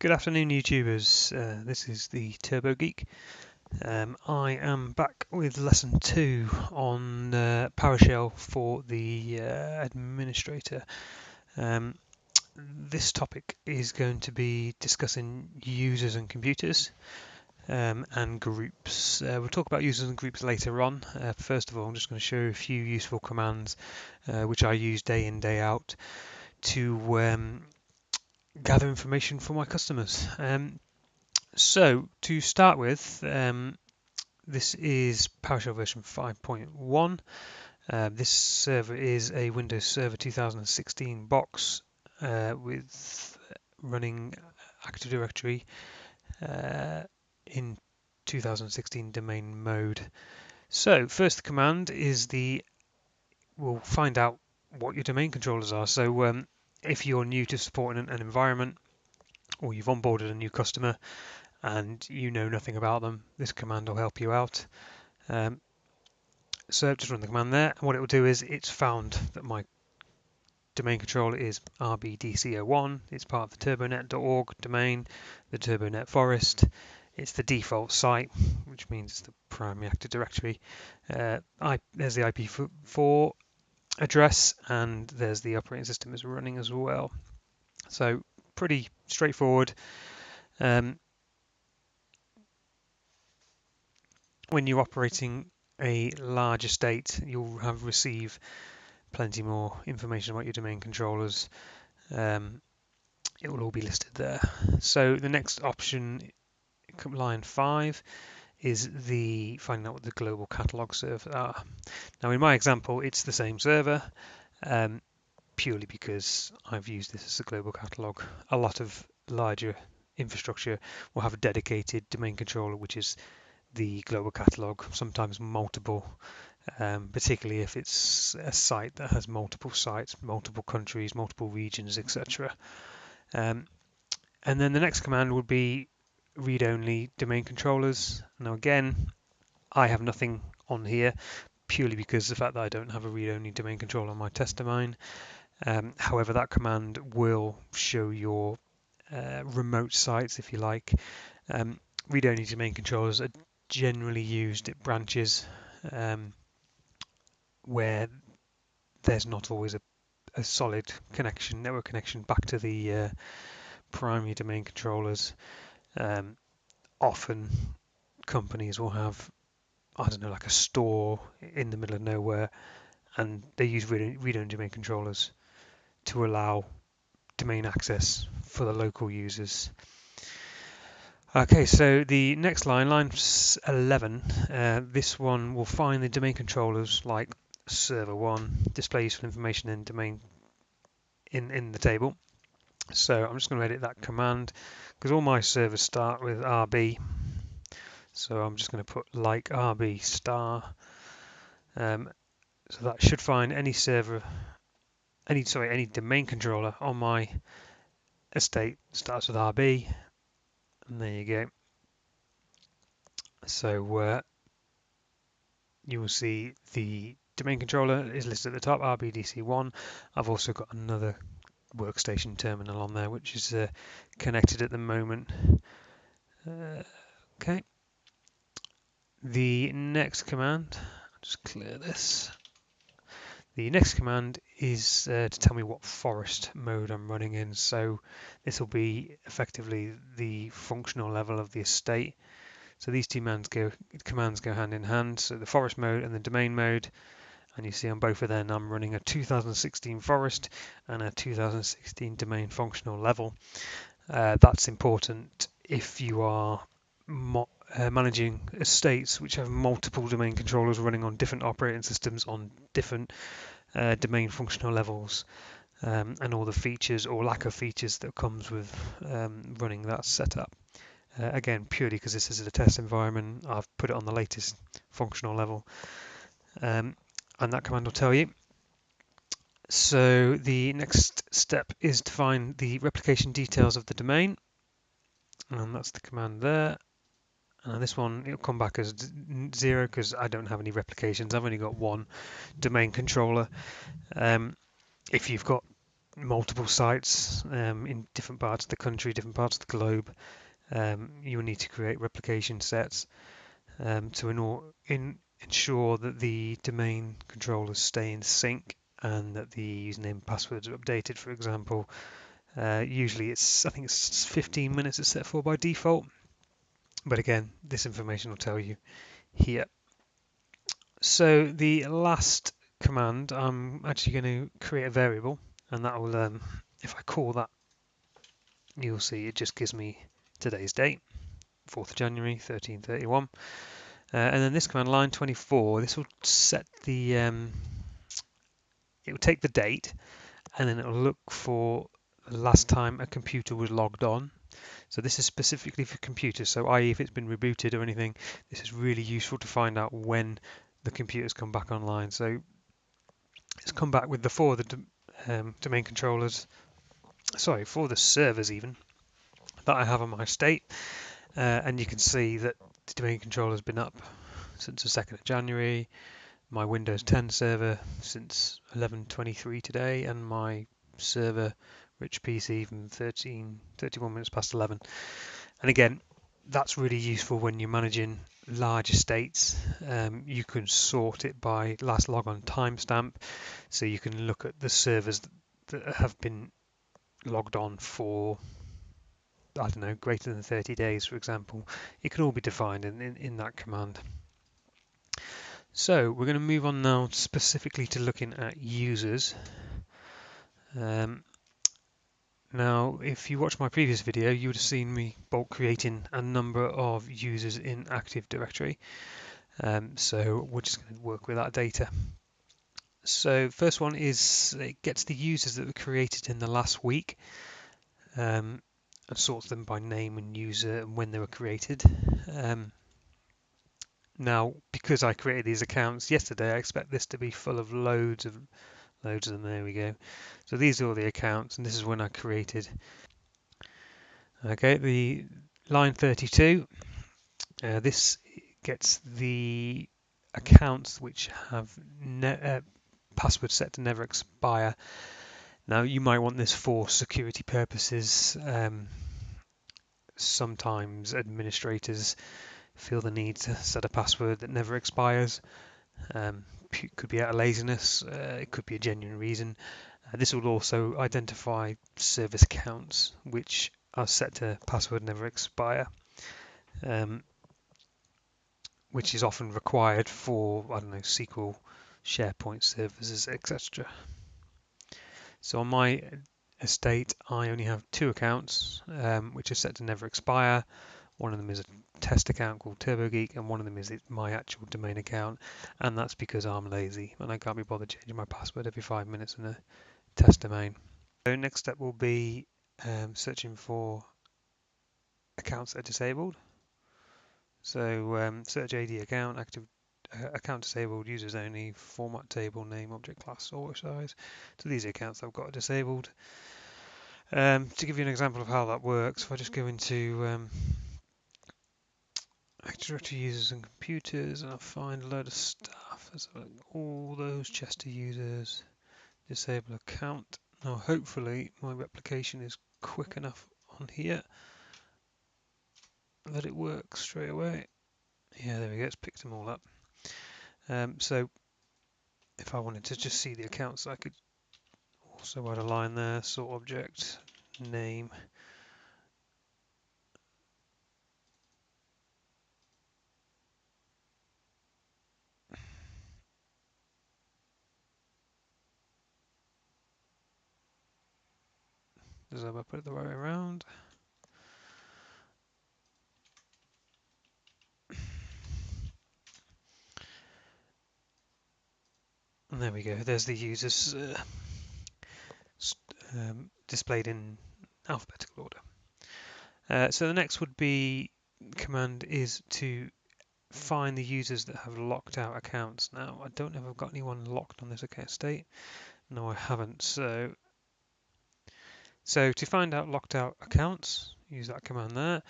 Good afternoon, YouTubers. This is the Turbo Geek. I am back with lesson 2 on PowerShell for the administrator. This topic is going to be discussing users and computers and groups. We'll talk about users and groups later on. First of all, I'm just going to show you a few useful commands which I use day in, day out to gather information for my customers. So to start with, this is PowerShell version 5.1. This server is a Windows Server 2016 box with running Active Directory in 2016 domain mode. So first command is we'll find out what your domain controllers are. So if you're new to supporting an environment, or you've onboarded a new customer and you know nothing about them, this command will help you out. So just run the command there, and what it will do is it's found that my domain controller is RBDC01. It's part of the turbonet.org domain, the turbonet forest. It's the default site, which means it's the primary Active Directory. There's the IP4 address, and there's the operating system is running as well. So pretty straightforward. When you're operating a large estate, you'll receive plenty more information about your domain controllers. It will all be listed there. So the next option, line 5, is the finding out what the global catalog servers are. Now in my example, it's the same server, purely because I've used this as a global catalog. A lot of larger infrastructure will have a dedicated domain controller, which is the global catalog, sometimes multiple, particularly if it's a site that has multiple sites, multiple countries, multiple regions, etc. And then the next command would be read-only domain controllers. Now again, I have nothing on here, purely because of the fact that I don't have a read-only domain controller on my test domain. However, that command will show your remote sites, if you like. Read-only domain controllers are generally used at branches where there's not always a solid connection, network connection back to the primary domain controllers. Often companies will have, I don't know, like a store in the middle of nowhere, and they use read-only domain controllers to allow domain access for the local users. Okay, so the next line 11, this one will find the domain controllers like server 1, display useful information in domain in the table. So I'm just going to edit that command because all my servers start with RB. So I'm just going to put like RB star. So that should find any any domain controller on my estate starts with RB. And there you go. So you will see the domain controller is listed at the top, RBDC1. I've also got another workstation terminal on there, which is connected at the moment. Okay. The next command, I'll just clear this. The next command is to tell me what forest mode I'm running in. So this will be effectively the functional level of the estate. So these two commands go hand in hand. So the forest mode and the domain mode. And you see on both of them I'm running a 2016 forest and a 2016 domain functional level. That's important if you are managing estates which have multiple domain controllers running on different operating systems on different domain functional levels, and all the features or lack of features that comes with running that setup. Again, purely because this is a test environment, I've put it on the latest functional level, and that command will tell you. So the next step is to find the replication details of the domain, and that's the command there. And this one, it'll come back as 0 because I don't have any replications. I've only got one domain controller. If you've got multiple sites in different parts of the country, different parts of the globe, you will need to create replication sets to ensure that the domain controllers stay in sync and that the username and passwords are updated, for example. Usually I think it's 15 minutes it's set for by default, but again, this information will tell you here. So the last command, I'm actually going to create a variable, and that will, if I call that, you'll see it just gives me today's date, 4th of January 1331. And then this command, line 24, this will set the, it will take the date, and then it will look for the last time a computer was logged on. So this is specifically for computers, so i.e. if it's been rebooted or anything, this is really useful to find out when the computer's come back online. So it's come back with the four of the domain controllers, sorry, for the servers even, that I have on my estate. And you can see that the domain controller has been up since the 2nd of January, my Windows 10 server since 11:23 today, and my server rich PC from 31 minutes past 11. And again, that's really useful when you're managing large estates. You can sort it by last logon timestamp, so you can look at the servers that have been logged on for, I don't know, greater than 30 days, for example. It can all be defined in that command. So we're going to move on now specifically to looking at users. Now, if you watched my previous video, you would have seen me bulk creating a number of users in Active Directory. So we're just going to work with that data. So first one is it gets the users that were created in the last week and sorts them by name and user and when they were created. Now, because I created these accounts yesterday, I expect this to be full of loads of them. There we go. So these are all the accounts, and this is when I created. Okay, the line 32. This gets the accounts which have password set to never expire. Now, you might want this for security purposes. Sometimes administrators feel the need to set a password that never expires. It could be out of laziness, it could be a genuine reason. This will also identify service accounts which are set to password never expire, which is often required for, I don't know, SQL, SharePoint services, etc. So on my estate, I only have 2 accounts which are set to never expire. One of them is a test account called TurboGeek, and one of them is my actual domain account, and that's because I'm lazy and I can't be bothered changing my password every 5 minutes in a test domain. So next step will be searching for accounts that are disabled. So search AD account, active account disabled, users only, format table, name, object class, auto size. So these are accounts I've got disabled. To give you an example of how that works, if I just go into Active Directory users and computers, and I'll find a load of stuff. There's all those Chester users, disable account. Now hopefully my replication is quick enough on here that it works straight away. Yeah, there we go, it's picked them all up. So if I wanted to just see the accounts, I could also add a line there, sort object, name. Does I put it the right way around? And there we go, there's the users displayed in alphabetical order. So the next would be command is to find the users that have locked out accounts. Now I don't know if I've got anyone locked on this account state. No, I haven't. So to find out locked out accounts, use that command there.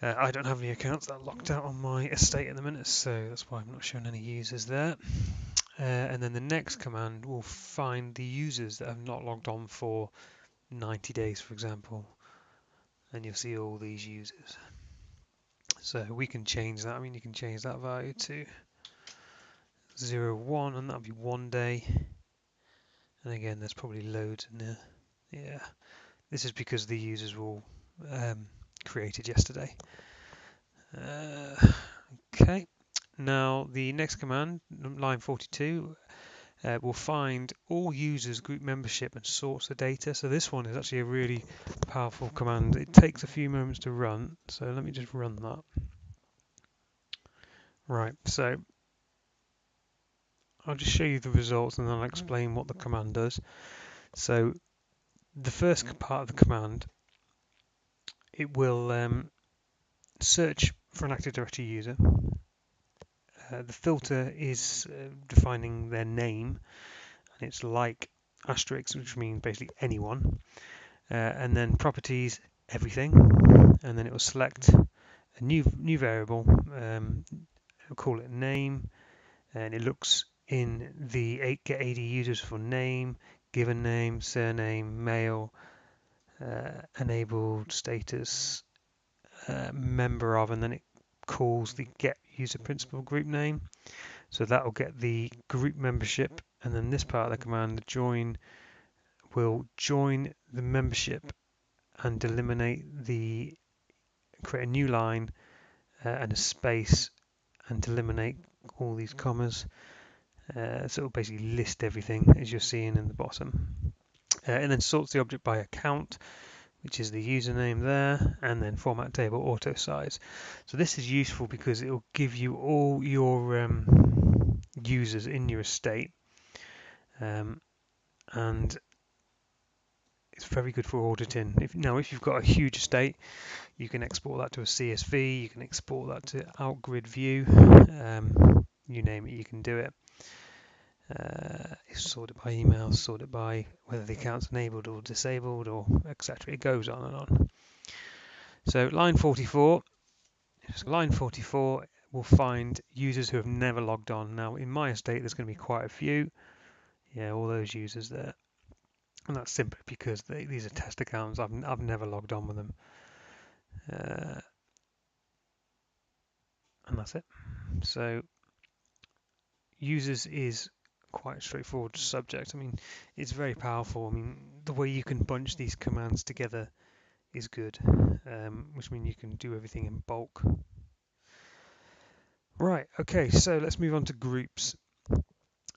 I don't have any accounts that are locked out on my estate at the minute, so that's why I'm not showing any users there. And then the next command will find the users that have not logged on for 90 days, for example, and you'll see all these users. So we can change that. I mean, you can change that value to 0, 1, and that'll be 1 day. And again, there's probably loads in there. Yeah, this is because the users were all created yesterday. Okay, now the next command, line 42, will find all users, group membership, and sorts the data. So this one is actually a really powerful command. It takes a few moments to run, so let me just run that. Right, so I'll just show you the results and then I'll explain what the command does. So the first part of the command, it will search for an Active Directory user. The filter is defining their name, and it's like asterisk, which means basically anyone. And then properties, everything, and then it will select a new variable. We'll call it name, and it looks in the Get-AD users for name, given name, surname, male, enabled status, member of, and then it calls the Get User Principal group name. So that will get the group membership, and then this part of the command, the join, will join the membership and create a new line and a space and delimitate all these commas. So it'll basically list everything as you're seeing in the bottom. And then sorts the object by account, which is the username there, and then format table auto size. So this is useful because it will give you all your users in your estate, and it's very good for auditing. If you've got a huge estate, you can export that to a CSV, you can export that to Outgrid view, you name it, you can do it. It's sorted by email, sorted by whether the account's enabled or disabled, or etc. It goes on and on. So line 44 will find users who have never logged on. Now in my estate there's going to be quite a few. Yeah, all those users there. And that's simply because these are test accounts. I've never logged on with them. And that's it. So users is quite a straightforward subject. I mean, it's very powerful. I mean, the way you can bunch these commands together is good, which means you can do everything in bulk. Right, okay, so let's move on to groups.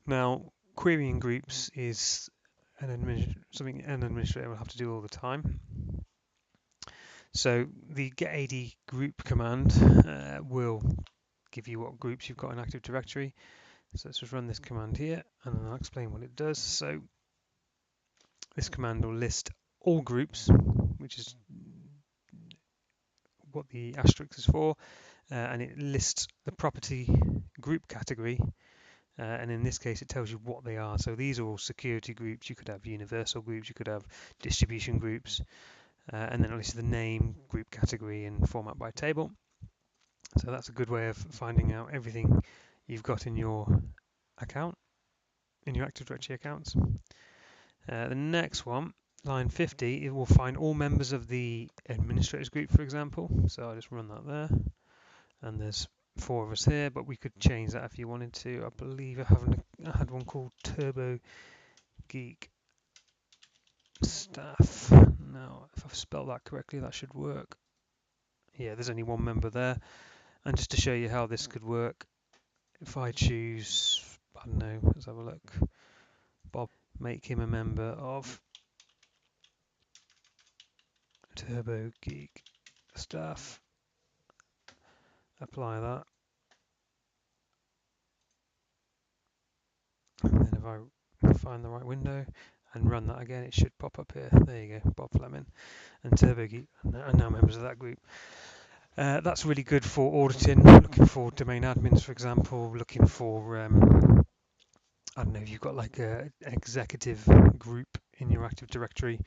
Now, querying groups is something an administrator will have to do all the time. So the Get-AD group command will give you what groups you've got in Active Directory. So let's just run this command here, and then I'll explain what it does. So this command will list all groups, which is what the asterisk is for, and it lists the property group category, and in this case it tells you what they are. So these are all security groups. You could have universal groups, you could have distribution groups, and then it lists the name, group category, and format by table. So that's a good way of finding out everything you've got in your account, in your Active Directory accounts. The next one, line 50, it will find all members of the administrators group, for example. So I'll just run that there. And there's 4 of us here, but we could change that if you wanted to. I believe I had one called turbogeek staff. Now, if I've spelled that correctly, that should work. Yeah, there's only one member there. And just to show you how this could work, if I choose, I don't know, let's have a look, Bob, make him a member of turbogeek staff, apply that, and then if I find the right window and run that again, it should pop up here. There you go, Bob Fleming and turbogeek are now members of that group. That's really good for auditing, looking for domain admins, for example, looking for, I don't know, if you've got like an executive group in your Active Directory.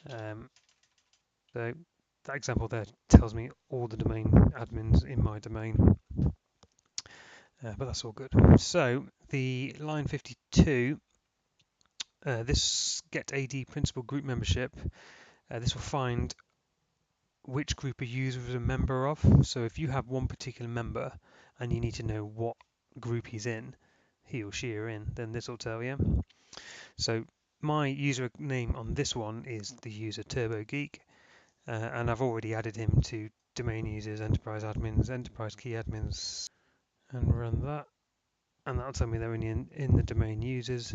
So that example there tells me all the domain admins in my domain. but that's all good. So the line 52, this Get-AD principal group membership, this will find which group a user is a member of. So if you have one particular member and you need to know what group he's in, he or she are in, then this will tell you. So my user name on this one is the user turbogeek, and I've already added him to domain users, enterprise admins, enterprise key admins, and run that, and that'll tell me they're in the domain users.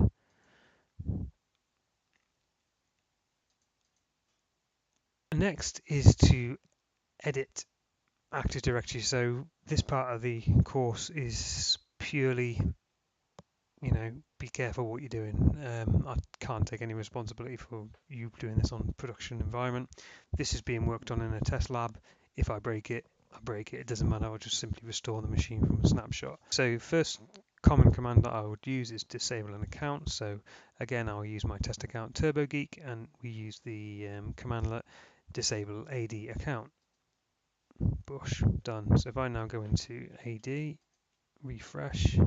Next is to edit Active Directory. So this part of the course is purely, be careful what you're doing. I can't take any responsibility for you doing this on production environment. This is being worked on in a test lab. If I break it, I break it. It doesn't matter. I'll just simply restore the machine from a snapshot. So first common command that I would use is disable an account. So again, I'll use my test account turbogeek, and we use the commandlet disable AD account. Bush, done. So if I now go into AD, refresh,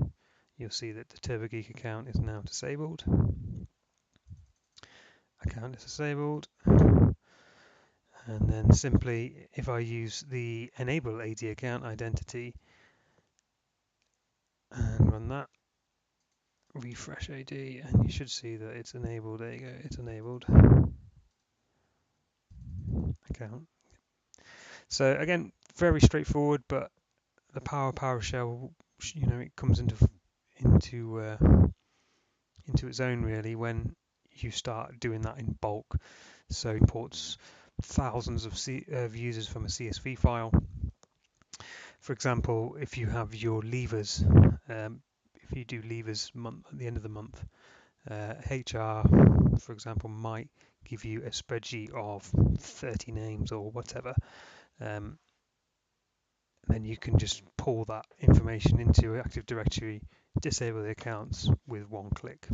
you'll see that the turbogeek account is now disabled. Account is disabled. And then simply, if I use the enable AD account identity and run that, refresh AD, and you should see that it's enabled. There you go, it's enabled. Account. So again, very straightforward, but the PowerShell, it comes into its own really when you start doing that in bulk. So imports thousands of users from a CSV file. For example, if you have your levers, if you do levers at the end of the month, HR, for example, might give you a spreadsheet of 30 names or whatever. Then you can just pull that information into Active Directory, disable the accounts with one click.